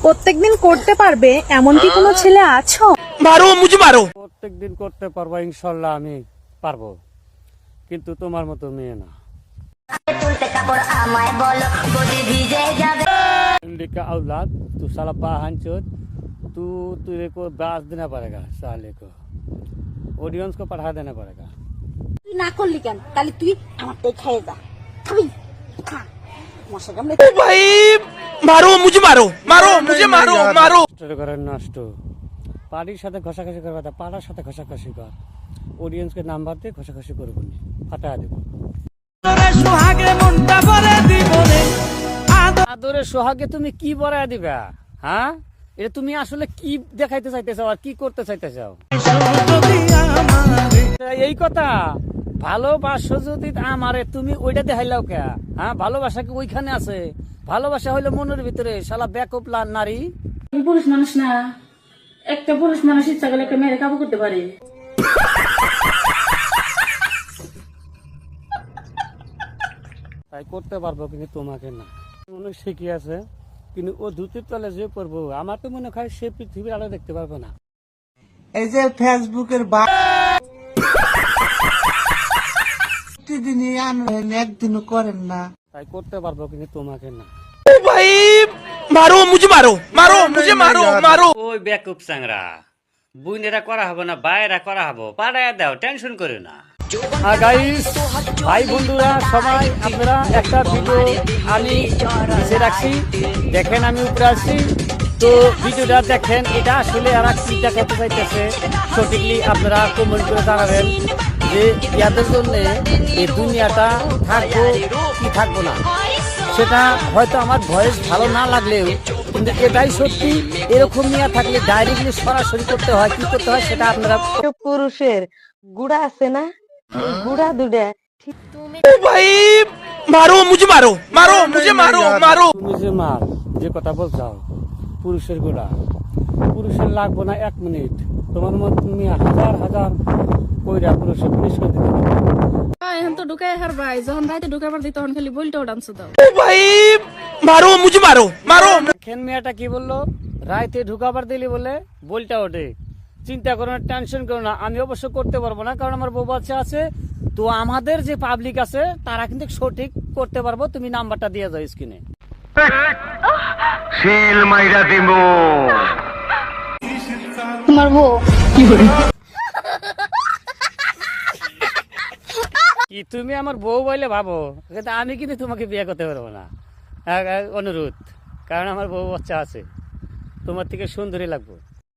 প্রত্যেকদিন করতে পারবে এমন কি কোনো ছেলে আছো? মারো মুঝে মারো। প্রত্যেকদিন করতে পারবো ইনশাল্লাহ, আমি পারবো, কিন্তু তোমার মতো মেয়ে না। इंडिका औलाद तू साला बाहन चोद, तू तेरे को दास देना पड़ेगा, साले को ऑडियंस को पढ़ा देना पड़ेगा। তুই না করলি কেন? তাহলে তুই আমারটাই খেয়ে যা, খাবি খা। মশা কামড়ে ओ भाई मारो मुझे मारो, मारो मुझे मारो, मारो। নষ্ট করে নষ্ট, পার্টির সাথে ঘষাঘষি করবে না, পাড়ার সাথে ঘষাঘষি কর, অডিয়েন্সকে নাম্বার দিয়ে ঘষাঘষি করবো না, ফাটা দেবো। আদরে সোহাগে তুমি কি বড়ায় দিবা? হ্যাঁ, এটা তুমি আসলে কি দেখাইতে চাইতেছ আর কি করতে চাইতেছ? এই কথা, ভালোবাসো যদি আমারে তুমি ওইটা দেখাইলাও কে? হ্যাঁ, ভালোবাসা কি ওইখানে আছে? ভালোবাসা হইলো মনের ভিতরে, শালা ব্যাকআপ নারী। পুরুষ মানুষ না, একটা পুরুষ মানুষ ইচ্ছা করলে একটা মেয়ের কাবু করতে পারে। তাই করতে পারবো, কিন্তু তোমাকে না। মনে শিখি আছে, কিন্তু ও ধুতির তলে যে পড়বো, আমার তো মনে হয় সে পৃথিবীর আলো দেখতে পারবো না। এই যে ফেসবুকের প্রতিদিনই আনলেন, একদিনও করেন না। তাই করতে পারবো, কিন্তু তোমাকে না। ओ भाई मारो मुझे मारो, मारो मुझे मारो, मारो। ওই ব্যাকুপ চাংরা বুইনেরা করা হবে না, বাইরা করা হবো, পাড়ায় দাও, টেনশন করো না। গাইস, ভাই বন্ধুরা সবাই, আপনারা একটা ভিডিও আমি নিচে রাখছি, দেখেন আমি উপরে আছি, তো ভিডিওটা দেখেন। এটা আসলে আর কি দেখাতে চাইতেছে সঠিকলি আপনারা কমেন্ট করে জানাবেন যে ইয়াদের জন্য এই দুনিয়াটা থাকবো কি থাকবো না। সেটা হয়তো আমার ভয়েস ভালো না লাগলেও, কিন্তু এটাই সত্যি। এরকম নিয়ে থাকলে ডাইরেক্টলি সরাসরি করতে হয়, কি করতে হয় সেটা আপনারা। পুরুষের গুড়া আছে না, গুড়া দুটা ओ भाई मारो मुझे मारो, मारो मुझे मारो, मारो। তুমি যে মার যে কথা বলছো, পুরুষের গোড়া, পুরুষের লাগবো না 1 মিনিট, তোমার মত তুমি হাজার হাজার কইরা পুরুষের পুলিশ করে দিতে পারো। এখন তো ঢুকাই হার ভাই, যখন রাইতে ঢুকাবার দিই তখন খালি বলটাও ডান্স দাও। ओ भाई मारो मुझे मारो, मारो। দেখেন মেয়েটা কি বললো, রাইতে ঢুকাবার দিলি বলে বলটা ওঠে। চিন্তা করো না, টেনশন করো না, আমি অবশ্য করতে পারবো না, কারণ আমার বউ বাচ্চা আছে। তো আমাদের যে পাবলিক আছে তারা কিন্তু সঠিক করতে পারবো। তুমি নাম্বারটা দিয়ে যাও স্ক্রিনে। শিল মাইরা দিব। তোমার বউ কি তুমি আমার বউ বলে ভাবো, কিন্তু আমি কিন্তু তোমাকে বিয়ে করতে পারবো না। অনুরোধ, কারণ আমার বউ বাচ্চা আছে, তোমার থেকে সুন্দরী লাগবে।